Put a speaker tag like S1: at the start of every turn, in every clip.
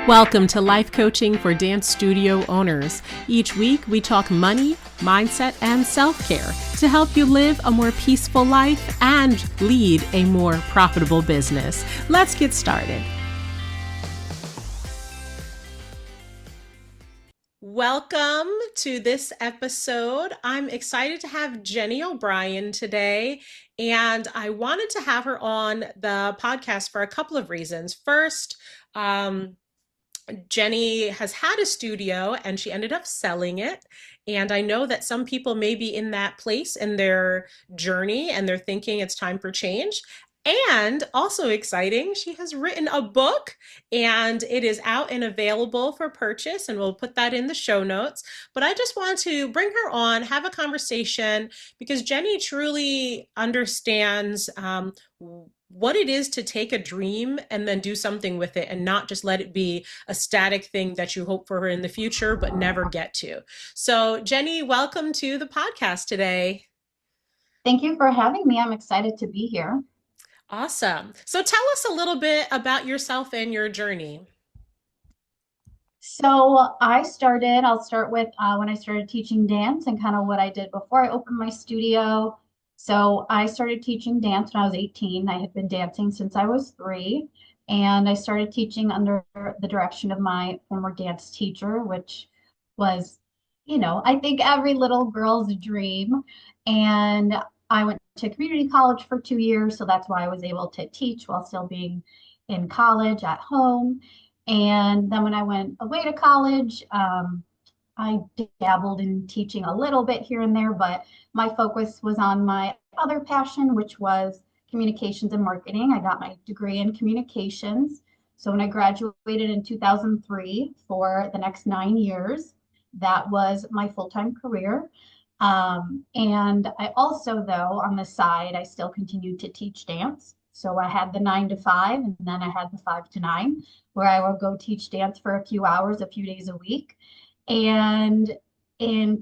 S1: Welcome to Life Coaching for Dance Studio Owners. Each week, we talk money, mindset, and self-care to help you live a more peaceful life and lead a more profitable business. Let's get started. Welcome to this episode. I'm excited to have Jenny O'Brien today, and I wanted to have her on the podcast for a couple of reasons. First, Jenny has had a studio and she ended up selling it. And I know that some people may be in that place in their journey and they're thinking it's time for change. And also exciting, she has written a book and it is out and available for purchase, and we'll put that in the show notes. But I just want to bring her on, have a conversation, because Jenny truly understands what it is to take a dream and then do something with it and not just let it be a static thing that you hope for in the future but never get to. So Jenny, welcome to the podcast today.
S2: Thank you for having me. I'm excited to be here.
S1: Awesome. So tell us a little bit about yourself and your journey.
S2: So I'll start with when I started teaching dance and kind of what I did before I opened my studio. So I started teaching dance when I was 18. I had been dancing since I was 3, and I started teaching under the direction of my former dance teacher, which was, I think every little girl's dream. And I went to community college for 2 years, so that's why I was able to teach while still being in college at home. And then when I went away to college, I dabbled in teaching a little bit here and there, but my focus was on my other passion, which was communications and marketing. I got my degree in communications. So when I graduated in 2003, for the next 9 years, that was my full-time career. And I also, though, on the side, I still continued to teach dance. So I had the 9 to 5, and then I had the 5 to 9, where I would go teach dance for a few hours, a few days a week. And in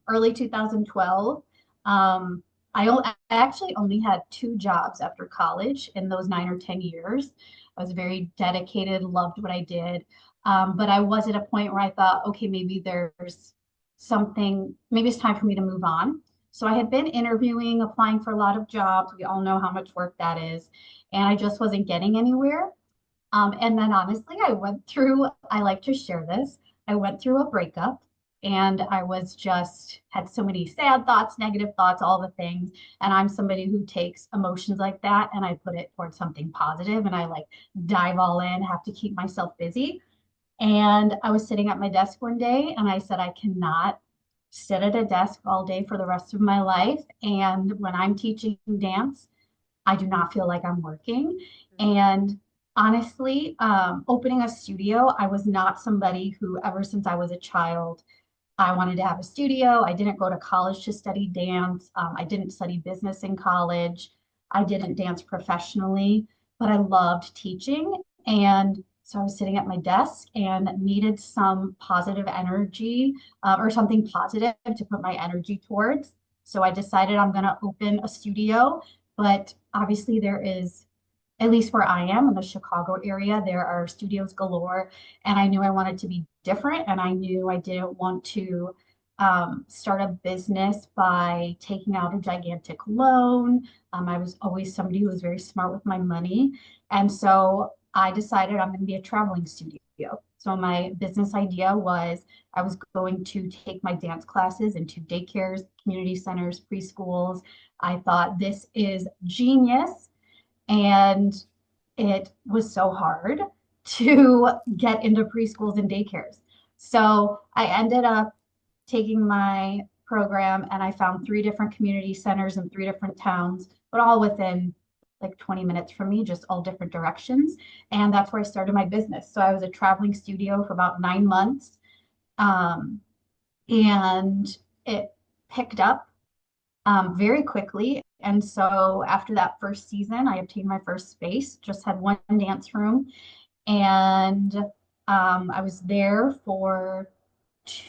S2: early 2012, I actually only had 2 jobs after college in those 9 or 10 years. I was very dedicated, loved what I did. But I was at a point where I thought, okay, maybe maybe it's time for me to move on. So I had been interviewing, applying for a lot of jobs. We all know how much work that is. And I just wasn't getting anywhere. And then honestly, I like to share this. I went through a breakup, and I had so many sad thoughts, negative thoughts, all the things. And I'm somebody who takes emotions like that and I put it towards something positive, and I like dive all in, have to keep myself busy. And I was sitting at my desk one day and I said, I cannot sit at a desk all day for the rest of my life. And when I'm teaching dance, I do not feel like I'm working. And honestly, opening a studio, I was not somebody who, ever since I was a child, I wanted to have a studio. I didn't go to college to study dance. I didn't study business in college. I didn't dance professionally, but I loved teaching. And so I was sitting at my desk and needed some positive energy, or something positive to put my energy towards. So I decided I'm going to open a studio. But obviously, at least where I am in the Chicago area, there are studios galore. And I knew I wanted to be different. And I knew I didn't want to start a business by taking out a gigantic loan. I was always somebody who was very smart with my money. And so I decided I'm going to be a traveling studio. So my business idea was I was going to take my dance classes into daycares, community centers, preschools. I thought this is genius. And it was so hard to get into preschools and daycares. So I ended up taking my program and I found 3 different community centers in 3 different towns, but all within like 20 minutes from me, just all different directions. And that's where I started my business. So I was a traveling studio for about 9 months. And it picked up very quickly. And so after that first season, I obtained my first space, just had one dance room. And I was there for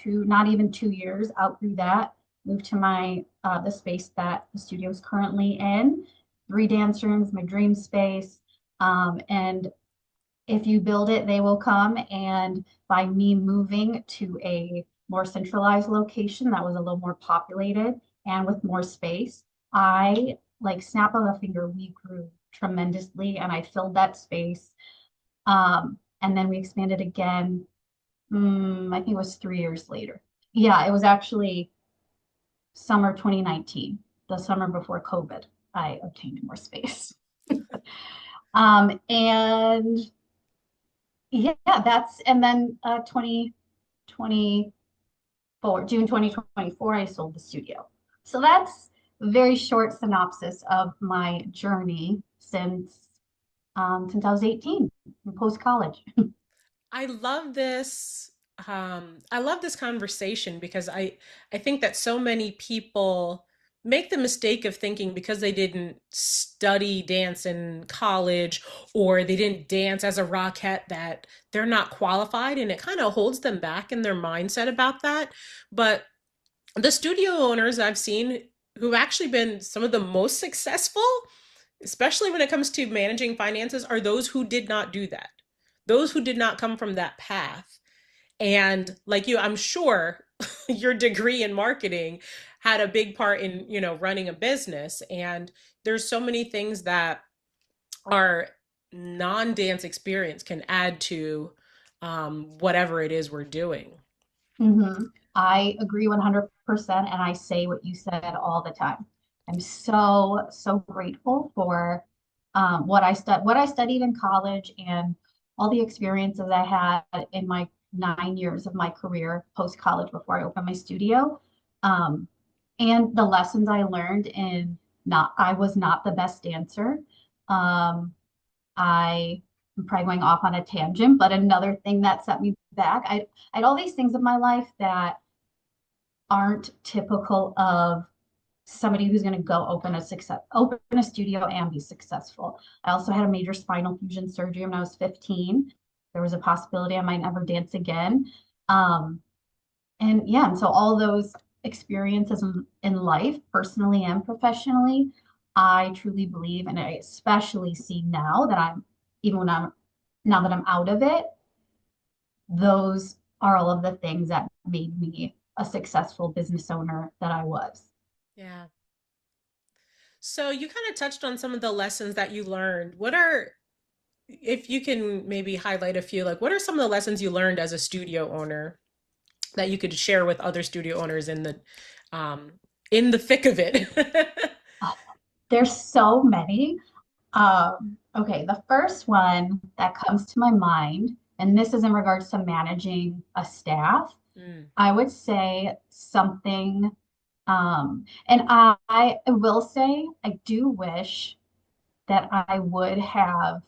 S2: not even 2 years. Outgrew that, moved to the space that the studio is currently in, 3 dance rooms, my dream space. And if you build it, they will come. And by me moving to a more centralized location that was a little more populated and with more space, I like snap of a finger, we grew tremendously and I filled that space. And then we expanded again. I think it was 3 years later. Yeah, it was actually summer 2019, the summer before COVID. I obtained more space. And yeah, that's and then 2024, June 2024, I sold the studio. So that's a very short synopsis of my journey since I was 18, post college.
S1: I love this. I love this conversation because I think that so many people make the mistake of thinking because they didn't study dance in college or they didn't dance as a rockette that they're not qualified, and it kind of holds them back in their mindset about that. But the studio owners I've seen who've actually been some of the most successful, especially when it comes to managing finances, are those who did not do that. Those who did not come from that path. And like you, I'm sure your degree in marketing had a big part in, running a business. And there's so many things that our non-dance experience can add to whatever it is we're doing.
S2: Mhm. I agree 100%, and I say what you said all the time. I'm so, so grateful for what I studied in college and all the experiences I had in my 9 years of my career post college before I opened my studio. Um, and the lessons I learned in not I was not the best dancer. Um, I am probably going off on a tangent, but another thing that set me back, I had all these things in my life that aren't typical of somebody who's going to go open a studio and be successful. I also had a major spinal fusion surgery when I was 15. There was a possibility I might never dance again. Um, and yeah, and so all those experiences in life, personally and professionally, I truly believe, and I especially see now that even when I'm now that I'm out of it, those are all of the things that made me a successful business owner that I was.
S1: Yeah. So you kind of touched on some of the lessons that you learned. What are, if you can maybe highlight a few, like what are some of the lessons you learned as a studio owner that you could share with other studio owners um, in the thick of it?
S2: Oh, there's so many. Okay, the first one that comes to my mind, and this is in regards to managing a staff,
S1: Mm,
S2: I would say something, and I will say I do wish that I would have,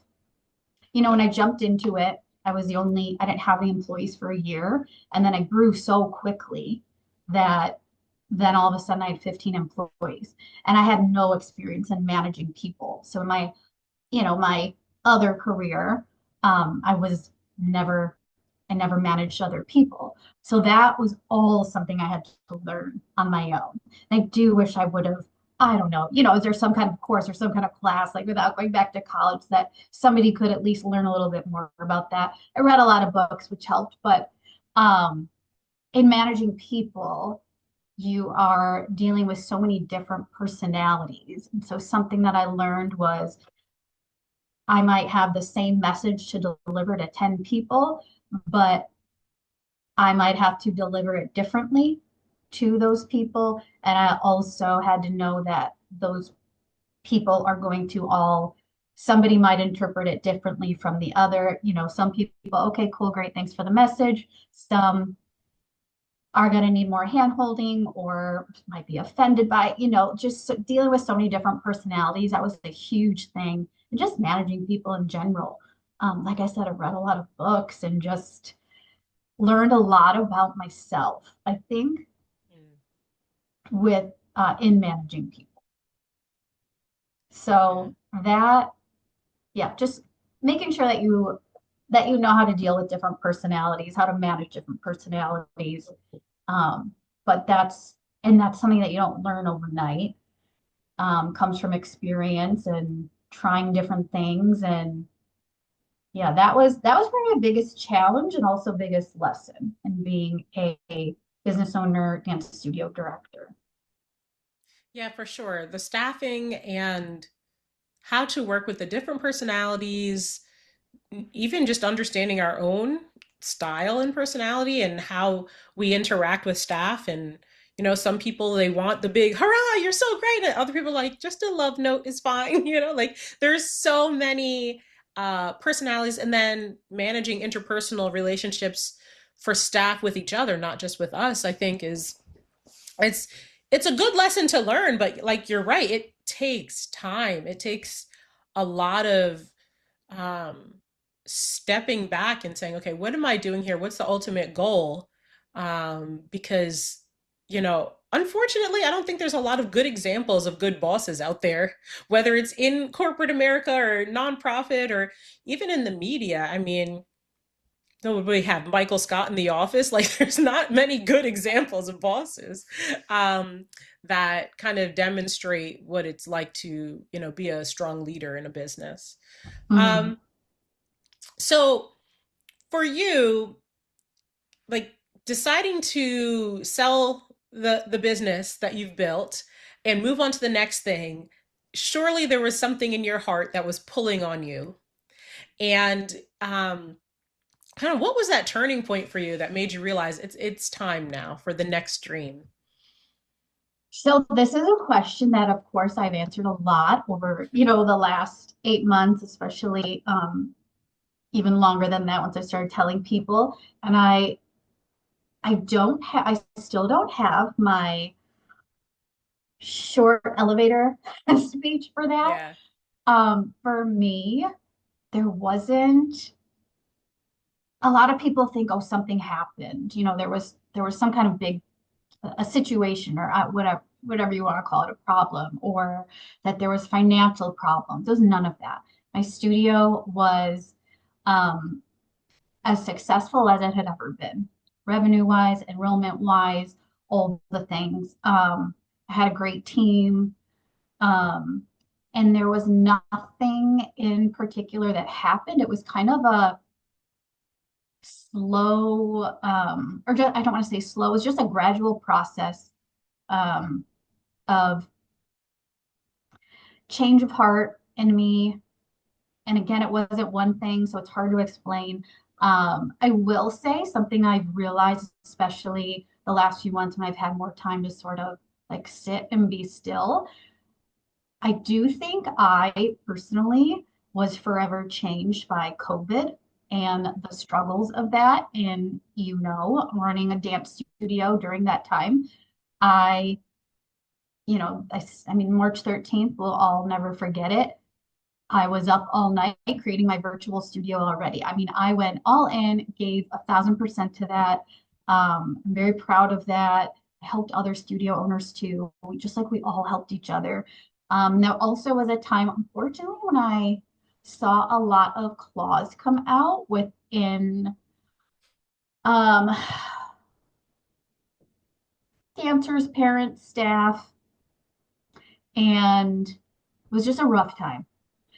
S2: when I jumped into it, I didn't have any employees for a year. And then I grew so quickly that then all of a sudden I had 15 employees and I had no experience in managing people. So in my other career, I was never, I never managed other people. So that was all something I had to learn on my own. And I do wish I would have, I don't know, is there some kind of course or some kind of class, like without going back to college, that somebody could at least learn a little bit more about that? I read a lot of books, which helped, but um, in managing people, you are dealing with so many different personalities. And so something that I learned was I might have the same message to deliver to 10 people, but I might have to deliver it differently to those people. And I also had to know that those people are going to somebody might interpret it differently from the other. Some people, okay, cool, great, thanks for the message. Some are going to need more hand holding or might be offended by, just dealing with so many different personalities. That was a huge thing. And just managing people in general. Like I said, I've read a lot of books and just learned a lot about myself, I think,
S1: mm,
S2: with in managing people.
S1: yeah.
S2: So that, yeah, just making sure that you know how to deal with different personalities, how to manage different personalities. Um, but that's something that you don't learn overnight. Comes from experience and trying different things and Yeah, that was probably my biggest challenge and also biggest lesson in being a business owner and studio director.
S1: Yeah, for sure. The staffing and how to work with the different personalities, even just understanding our own style and personality and how we interact with staff. And some people, they want the big hurrah, you're so great, and other people like just a love note is fine. Like there's so many personalities. And then managing interpersonal relationships for staff with each other, not just with us, I think is it's it's a good lesson to learn. But like, you're right, it takes time. It takes a lot of um, stepping back and saying, okay, what am I doing here? What's the ultimate goal? Because, unfortunately, I don't think there's a lot of good examples of good bosses out there, whether it's in corporate America or nonprofit or even in the media. I mean, nobody have Michael Scott in The Office. Like, there's not many good examples of bosses um, that kind of demonstrate what it's like to, be a strong leader in a business.
S2: Mhm.
S1: Um, so for you, like deciding to sell the business that you've built and move on to the next thing, surely there was something in your heart that was pulling on you. And kind of what was that turning point for you that made you realize it's time now for the next dream?
S2: So this is a question that, of course, I've answered a lot over, the last 8 months, especially even longer than that once I started telling people. And I still don't have my short elevator speech for that.
S1: Yeah.
S2: For me, there wasn't a lot of people think, oh, something happened. There was some kind of big a situation or whatever you want to call it, a problem, or that there was financial problems. There's none of that. My studio was um, as successful as it had ever been, revenue wise, enrollment wise, all the things. I had a great team. Um, and there was nothing in particular that happened. It was kind of a slow, or just, I don't want to say slow, it was just a gradual process um, of change of heart in me. And again, it wasn't one thing, so it's hard to explain. I will say something I've realized, especially the last few months when I've had more time to sort of like sit and be still. I do think I personally was forever changed by COVID and the struggles of that. And, running a dance studio during that time, I, I mean, March 13th, we'll all never forget it. I was up all night creating my virtual studio already. I mean, I went all in, gave 1,000% to that. I'm very proud of that. I helped other studio owners too, just like we all helped each other. There also was a time, unfortunately, when I saw a lot of clause come out within um, dancers, parents, staff, and it was just a rough time.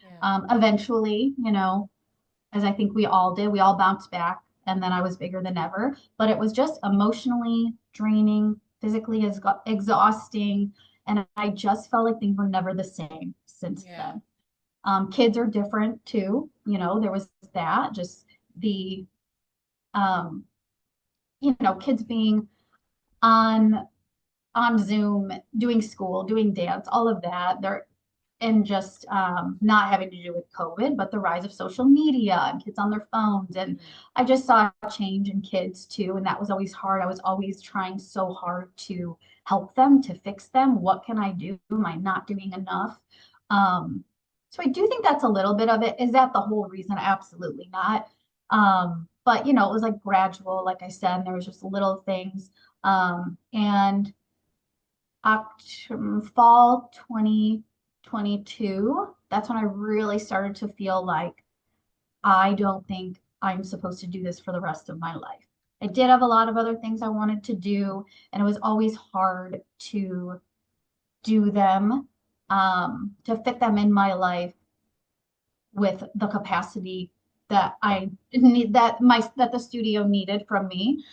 S1: Yeah.
S2: Eventually, as I think we all did. We all bounced back, and then I was bigger than ever. But it was just emotionally draining, physically exhausting, and I just felt like things were never the same since
S1: Yeah.
S2: then. Kids are different too. There was that, just the, um, kids being on on Zoom, doing school, doing dance, all of that. And just not having to do with COVID, but the rise of social media and kids on their phones. And
S1: Mm.
S2: I just saw a change in kids too. And that was always hard. I was always trying so hard to help them, to fix them. What can I do? Am I not doing enough? Um, so I do think that's a little bit of it. Is that the whole reason? Absolutely not. But it was like gradual, like I said, and there was just little things. And fall 2022, that's when I really started to feel like I don't think I'm supposed to do this for the rest of my life. I did have a lot of other things I wanted to do, and it was always hard to do them, to fit them in my life with the capacity. that I need that the studio needed from me.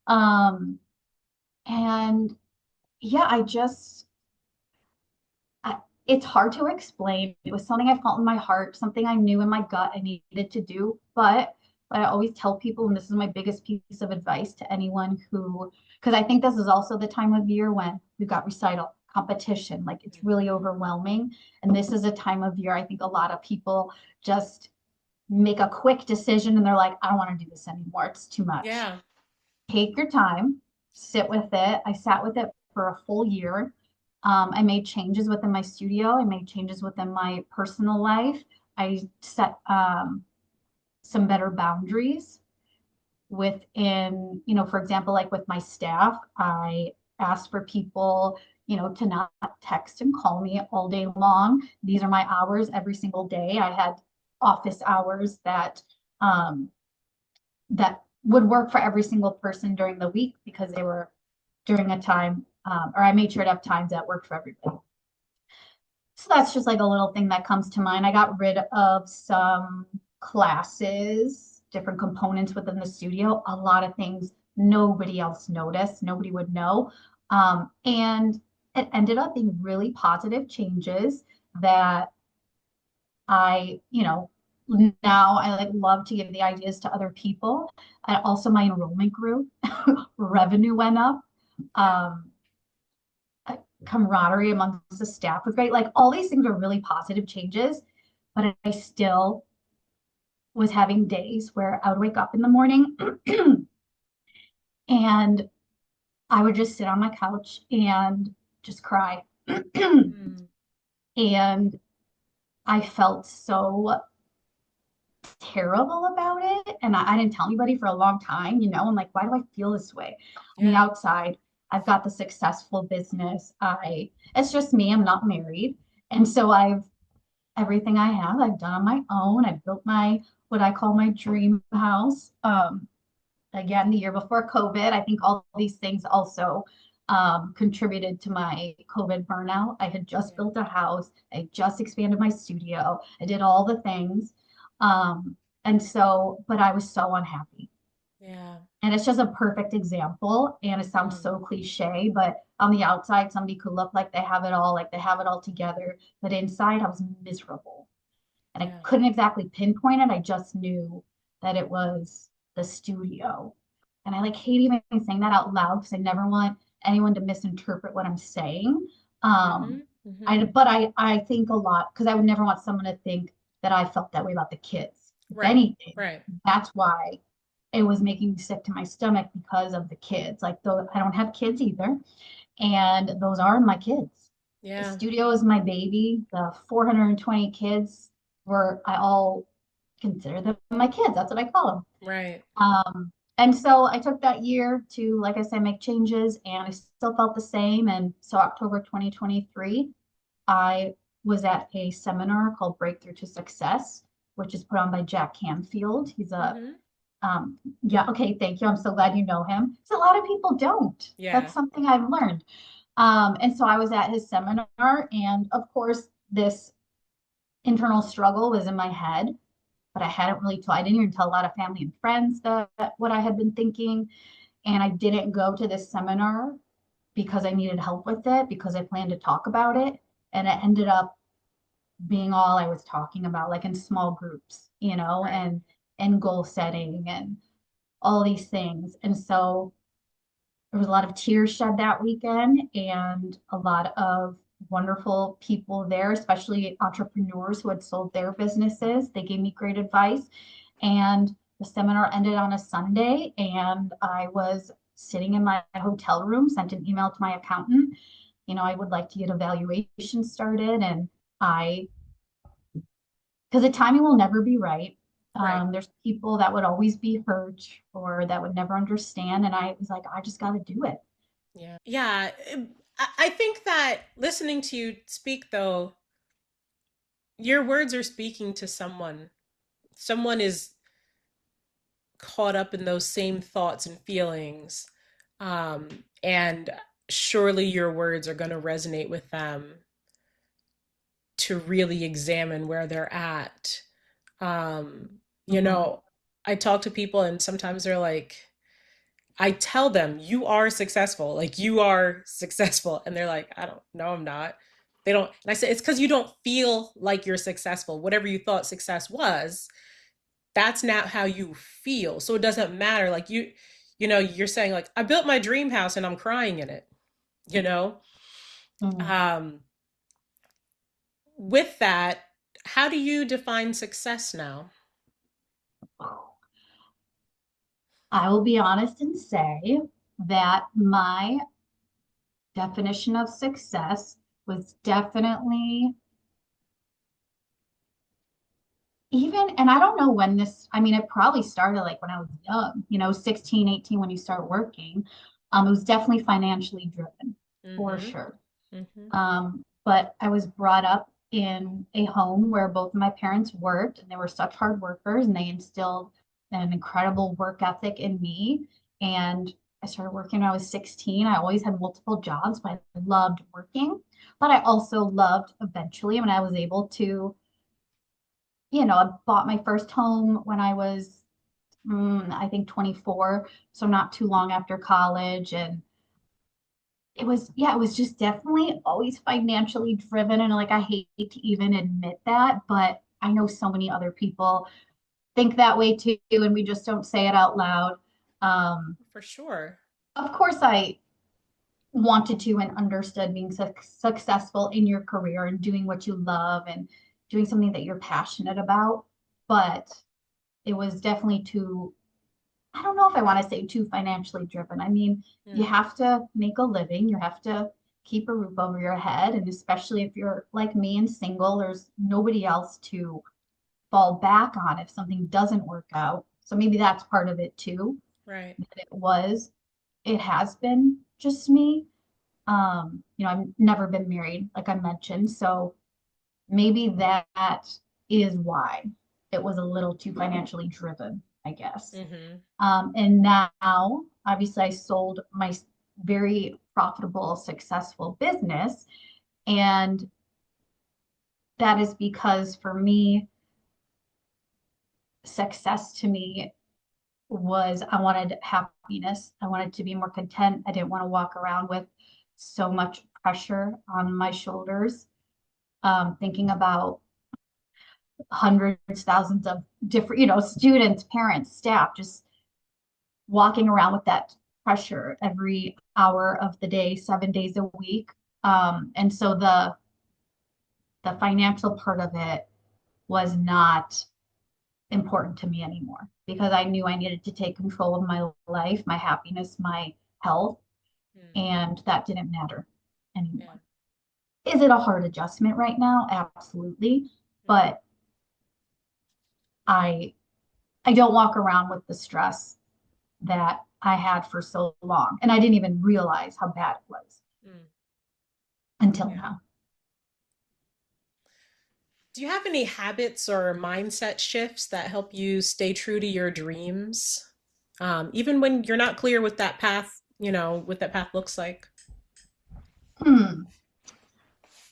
S2: Um, and yeah, I, it's hard to explain. It was something I felt in my heart, something I knew in my gut I needed to do. But I always tell people, and this is my biggest piece of advice to anyone who, because I think this is also the time of year when we've got recital competition, like it's really
S1: Mhm.
S2: overwhelming. And this is a time of year I think a lot of people just make a quick decision and they're like, I don't want to do this anymore. It's too much.
S1: Yeah.
S2: Take your time, sit with it. I sat with it for a full year. I made changes within my studio. I made changes within my personal life. I set some better boundaries within, for example, like with my staff, I asked for people, to not text and call me all day long. These are my hours every single day. I had office hours um, that would work for every single person during the week because they were during a time, or I made sure to have times that worked for everybody. So that's just like a little thing that comes to mind. I got rid of some classes, different components within the studio, a lot of things nobody else noticed, nobody would know. And it ended up being really positive changes that I now I like love to give the ideas to other people. And also my enrollment grew, revenue went up.
S1: Yeah.
S2: Um, Camaraderie amongst the staff was great. Like all these things are really positive changes, but I still was having days where I would wake up in the morning and I would just sit on my couch and just cry.
S1: Mm.
S2: And I felt so terrible about it. And I didn't tell anybody for a long time, I'm like, why do I feel this way? On the
S1: Yeah.
S2: outside, I've got the successful business. It's just me, I'm not married. And so everything I have, I've done on my own. I built what I call my dream house. Again, the year before COVID, I think all these things also contributed to my COVID burnout. I had just
S1: Yeah.
S2: built a house. I just expanded my studio. I did all the things. And so, but I was so unhappy.
S1: Yeah.
S2: And it's just a perfect example. And it sounds
S1: Mm.
S2: so cliche, but on the outside, somebody could look like they have it all, like they have it all together. But inside, I was miserable and I
S1: Yeah.
S2: couldn't exactly pinpoint it. I just knew that it was the studio. And I like hate even saying that out loud because I never want anyone to misinterpret what I'm saying. Um,
S1: Mhm. Mhm.
S2: but I think a lot because I would never want someone to think that I felt that way about the kids. If
S1: Right.
S2: anything,
S1: Right.
S2: that's why it was making me sick to my stomach because of the kids. Like, though I don't have kids either, and those are my kids. The
S1: Yeah.
S2: studio is my baby. The 420 kids I all consider them my kids. That's what I call them.
S1: Right.
S2: And so I took that year to, like I said, make changes, and I still felt the same. And so October 2023, I was at a seminar called Breakthrough to Success, which is put on by Jack Canfield. He's a
S1: Mhm.
S2: yeah, okay, thank you. I'm so glad you know him. So a lot of people don't. That's
S1: Yeah.
S2: something I've learned. And so I was at his seminar, and of course, this internal struggle was in my head, but I didn't even tell a lot of family and friends that what I had been thinking. And I didn't go to this seminar because I needed help with it, because I planned to talk about it. And it ended up being all I was talking about, like in small groups,
S1: Right.
S2: and goal setting and all these things. And so there was a lot of tears shed that weekend and a lot of wonderful people there, especially entrepreneurs who had sold their businesses. They gave me great advice. And the seminar ended on a Sunday, and I was sitting in my hotel room, sent an email to my accountant. I would like to get a valuation started. And I because the timing will never be right.
S1: Right.
S2: There's people that would always be hurt or that would never understand. And I was like, I just got to do it.
S1: Yeah. Yeah. I think that listening to you speak, though, your words are speaking to someone. Someone is caught up in those same thoughts and feelings. And surely your words are going to resonate with them to really examine where they're at. Um, You know, I talk to people and sometimes they're like, I tell them, you are successful. Like, you are successful. And they're like, I don't know, I'm not. They don't. And I said, it's because you don't feel like you're successful. Whatever you thought success was, that's not how you feel. So it doesn't matter. Like, you're saying, like, I built my dream house and I'm crying in it, you know?
S2: Mhm.
S1: Um, with that, how do you define success now?
S2: I will be honest and say that my definition of success was definitely even, and I don't know when this, I mean, it probably started like when I was young, 16, 18, when you start working. It was definitely financially driven for
S1: Mm-hmm.
S2: sure.
S1: Mm-hmm.
S2: But I was brought up in a home where both of my parents worked and they were such hard workers and they instilled an incredible work ethic in me. And I started working when I was 16. I always had multiple jobs, but I loved working. But I also loved eventually when I was able to, I bought my first home when I was, I think 24. So not too long after college. And yeah, it was just definitely always financially driven. And like, I hate to even admit that, but I know so many other people think that way too, and we just don't say it out loud. Um,
S1: For sure.
S2: of course, I wanted to and understood being successful in your career and doing what you love and doing something that you're passionate about. But it was definitely too, I don't know if I want to say too financially driven. I mean, you
S1: Mm,
S2: have to make a living, you have to keep a roof over your head. And especially if you're like me and single, there's nobody else to fall back on if something doesn't work out. So maybe that's part of it too.
S1: right.
S2: That it has been just me. I've never been married, like I mentioned. So maybe that is why it was a little too financially driven, I guess.
S1: Mm-hmm.
S2: And now, obviously, I sold my very profitable, successful business. And that is because for me, success to me was I wanted happiness. I wanted to be more content. I didn't want to walk around with so much pressure on my shoulders, thinking about hundreds, thousands of different, students, parents, staff, just walking around with that pressure every hour of the day, 7 days a week. And so the financial part of it was not important to me anymore because I knew I needed to take control of my life, my happiness, my health,
S1: Mm,
S2: and that didn't matter
S1: yeah.
S2: anymore. Is it a hard adjustment right now? Absolutely.
S1: Mm,
S2: But I I don't walk around with the stress that I had for so long. And I didn't even realize how bad it was
S1: mm,
S2: until
S1: yeah.
S2: now.
S1: Do you have any habits or mindset shifts that help you stay true to your dreams? Even when you're not clear what that path, what that path looks like.
S2: Hmm.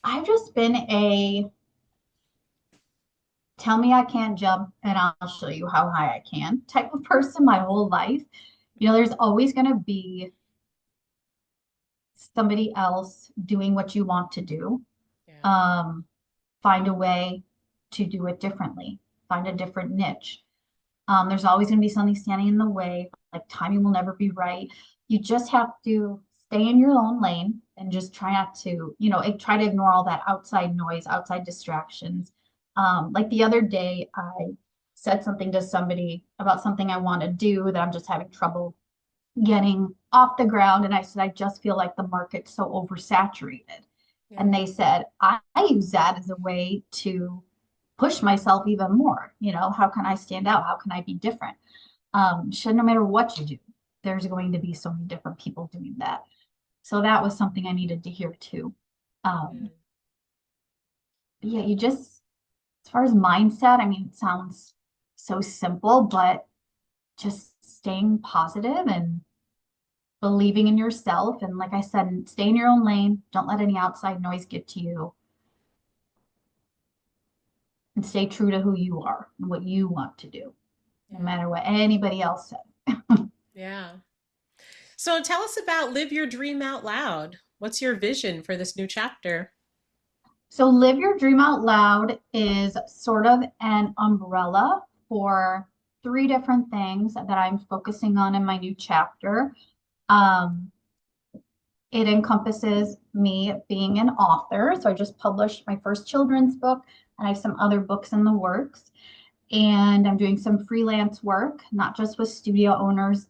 S2: I've just been a tell me I can't jump and I'll show you how high I can type of person my whole life. There's always going to be somebody else doing what you want to do.
S1: Yeah.
S2: Um, find a way to do it differently, find a different niche. There's always going to be something standing in the way, like timing will never be right. You just have to stay in your own lane and just try not to, try to ignore all that outside noise, outside distractions. Like the other day, I said something to somebody about something I want to do that I'm just having trouble getting off the ground. And I said, I just feel like the market's so oversaturated.
S1: Yeah.
S2: And they said, I use that as a way to push myself even more. How can I stand out? How can I be different? Should no matter what you do, there's going to be so many different people doing that. So that was something I needed to hear too. Um,
S1: Mm,
S2: yeah, as far as mindset, I mean, it sounds so simple, but just staying positive and believing in yourself. And like I said, stay in your own lane. Don't let any outside noise get to you and stay true to who you are and what you want to do. no
S1: Yeah.
S2: matter what anybody else says.
S1: Yeah. So tell us about Live Your Dream Out Loud. What's your vision for this new chapter?
S2: So, Live Your Dream Out Loud is sort of an umbrella for three different things that I'm focusing on in my new chapter. Um, it encompasses me being an author. So, I just published my first children's book, and I have some other books in the works. And I'm doing some freelance work, not just with studio owners,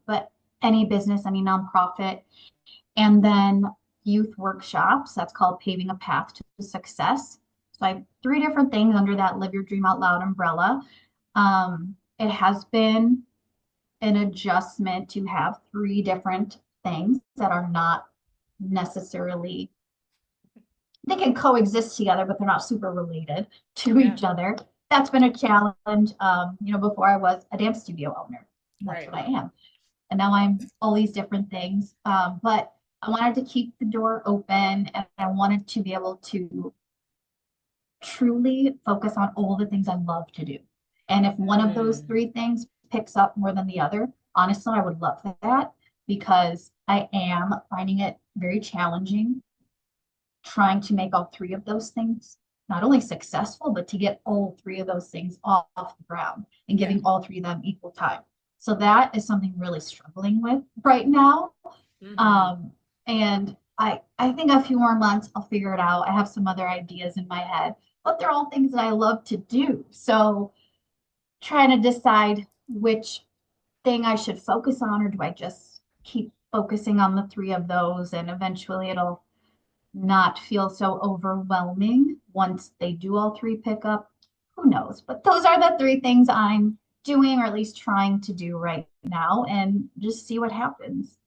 S2: but any business, any nonprofit. And then youth workshops. That's called Paving a Path to Success. So I have three different things under that Live Your Dream Out Loud umbrella. It has been an adjustment to have three different things that are not necessarily, they can coexist together, but they're not super related to
S1: Yeah,
S2: each other. That's been a challenge. Before I was a dance studio owner, and that's
S1: right.
S2: what I am. And now I'm all these different things. But I wanted to keep the door open, and I wanted to be able to truly focus on all the things I love to do. And if one of those
S1: Mm.
S2: three things picks up more than the other, honestly, I would love that because I am finding it very challenging trying to make all three of those things not only successful, but to get all three of those things off the ground and
S1: Yeah.
S2: giving all three of them equal time. So that is something really struggling with right now.
S1: Hmm.
S2: Um, and I think a few more months I'll figure it out. I have some other ideas in my head, but they're all things that I love to do. So trying to decide which thing I should focus on, or do I just keep focusing on the three of those and eventually it'll not feel so overwhelming once they do all three pick up. Who knows? But those are the three things I'm doing, or at least trying to do right now, and just see what happens.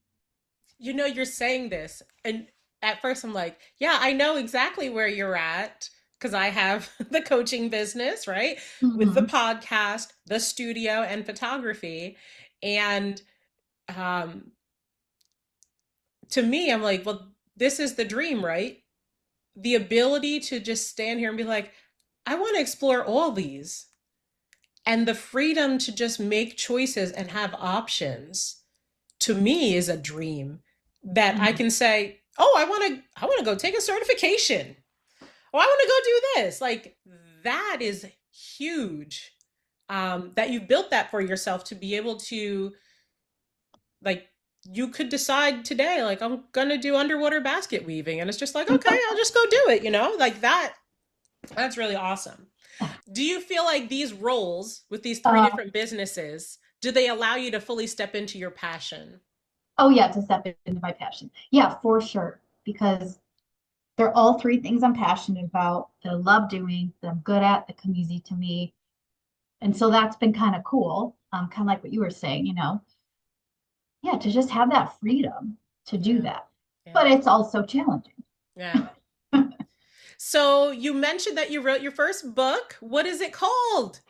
S1: You're saying this, and at first I'm like, yeah, I know exactly where you're at because I have the coaching business, right? With the
S2: Mm-hmm.
S1: podcast, the studio, and photography. And um, to me, I'm like, well, this is the dream, right? The ability to just stand here and be like, I want to explore all these, and the freedom to just make choices and have options to me is a dream that I
S2: Mm-hmm.
S1: can say, "Oh, I want to go take a certification. Oh, I want to go do this." Like that is huge. That you've built that for yourself to be able to, like, you could decide today, like, I'm gonna do underwater basket weaving, and it's just like, okay, I'll just go do it, like that. That's really awesome. Do you feel like these roles with these three
S2: Uh,
S1: different businesses, do they allow you to fully step into your passion?
S2: oh yeah, to step into my passion. Yeah, for sure. Because they're all three things I'm passionate about, that I love doing, that I'm good at, that come easy to me. And so that's been kind of cool. Kind of like what you were saying, yeah, to just have that freedom to do
S1: Yeah,
S2: that.
S1: yeah,
S2: But it's also challenging.
S1: yeah. So you mentioned that you wrote your first book. What is it called?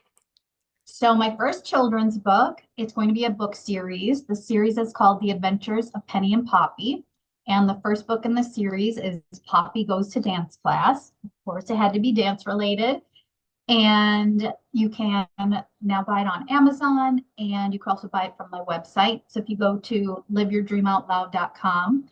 S2: So my first children's book, it's going to be a book series. The series is called The Adventures of Penny and Poppy. And the first book in the series is Poppy Goes to Dance Class. Of course, it had to be dance related. And you can now buy it on Amazon, and you can also buy it from my website. So if you go to liveyourdreamoutloud.com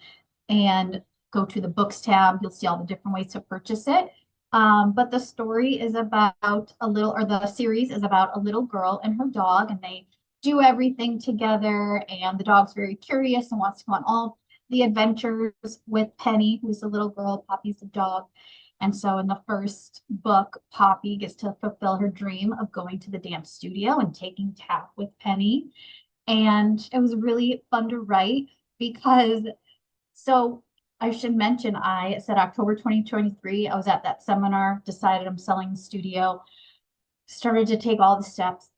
S2: and go to the books tab, you'll see all the different ways to purchase it. But the story is about the series is about a little girl and her dog, and they do everything together. And the dog's very curious and wants to go on all the adventures with Penny, who's the little girl, Poppy's the dog. And so in the first book, Poppy gets to fulfill her dream of going to the dance studio and taking tap with Penny. And it was really fun to write because so I should mention, I said October 2023, I was at that seminar, decided I'm selling the studio, started to take all the steps.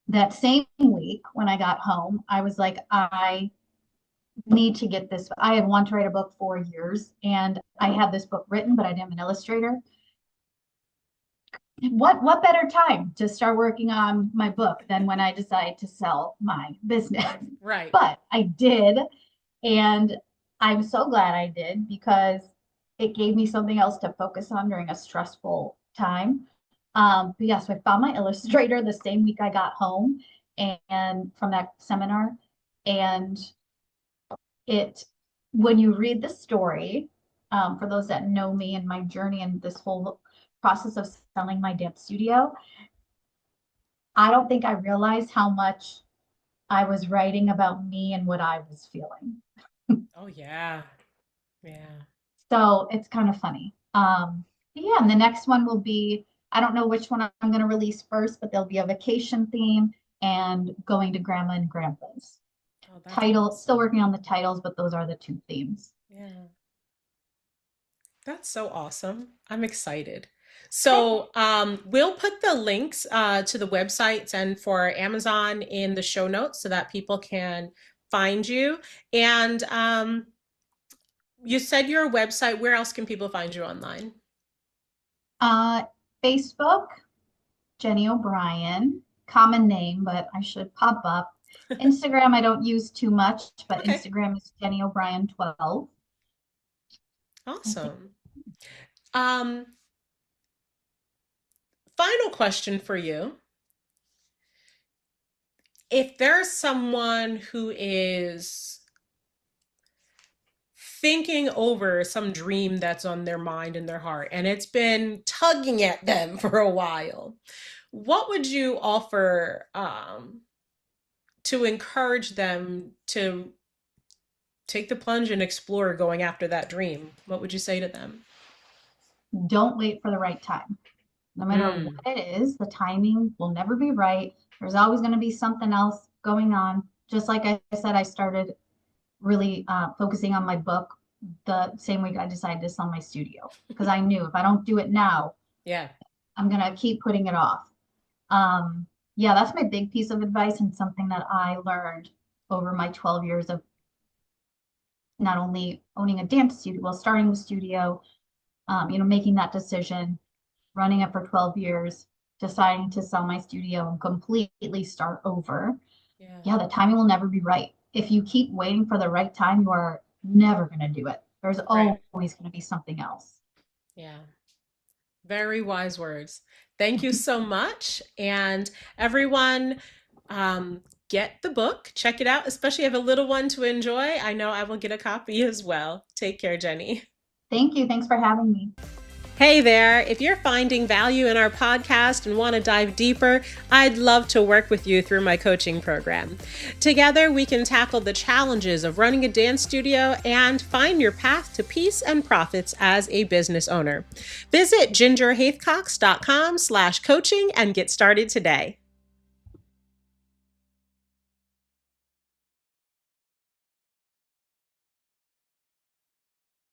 S2: That same week when I got home, I was like, I need to get this. I had wanted to write a book for years and I had this book written, but I didn't have an illustrator. What better time to start working on my book than when I decided to sell my business?
S1: Right.
S2: But I did, and I'm so glad I did because it gave me something else to focus on during a stressful time. But yeah, so I found my illustrator the same week I got home and from that seminar. And it, when you read the story, for those that know me and my journey and this whole process of selling my dance studio, I don't think I realized how much I was writing about me and what I was feeling.
S1: Oh yeah. Yeah.
S2: So it's kind of funny. Yeah, and the next one will be, I don't know which one I'm going to release first, but there'll be a vacation theme and going to grandma and grandpa's.
S1: Oh, that's
S2: Title, still
S1: awesome.
S2: working on the titles, but those are the two themes.
S1: Yeah. That's so awesome. I'm excited.
S2: Okay.
S1: So, we'll put the links to the websites and for Amazon in the show notes so that people can find you. And you said your website. Where else can people find you online?
S2: Uh, Facebook, Jenny O'Brien, common name, but I should pop up. Instagram, I don't use too much, but
S1: Okay,
S2: Instagram is Jenny O'Brien 12. I think.
S1: awesome. Um, Final question for you. If there's someone who is thinking over some dream that's on their mind and their heart, and it's been tugging at them for a while, what would you offer to encourage them to take the plunge and explore going after that dream? What would you say to them?
S2: Don't wait for the right time. No matter what
S1: Mm,
S2: it is, the timing will never be right. There's always going to be something else going on. Just like I said, I started really focusing on my book the same week I decided to sell my studio because I knew if I don't do it now,
S1: yeah,
S2: I'm going to keep putting it off. Um, yeah, that's my big piece of advice and something that I learned over my 12 years of not only owning a dance studio, well, starting the studio, making that decision, running it for 12 years, deciding to sell my studio and completely start over.
S1: yeah,
S2: Yeah, the timing will never be right. If you keep waiting for the right time, you are never going to do it. There's
S1: right,
S2: always going to be something else.
S1: yeah. Very wise words. Thank you so much. And everyone, um, get the book, check it out, especially if you have a little one to enjoy. I know I will get a copy as well. Take care, Jenny.
S2: Thank you. Thanks for having me.
S1: Hey there, if you're finding value in our podcast and want to dive deeper, I'd love to work with you through my coaching program. Together, we can tackle the challenges of running a dance studio and find your path to peace and profits as a business owner. Visit gingerhaithcox.com/coaching and get started today.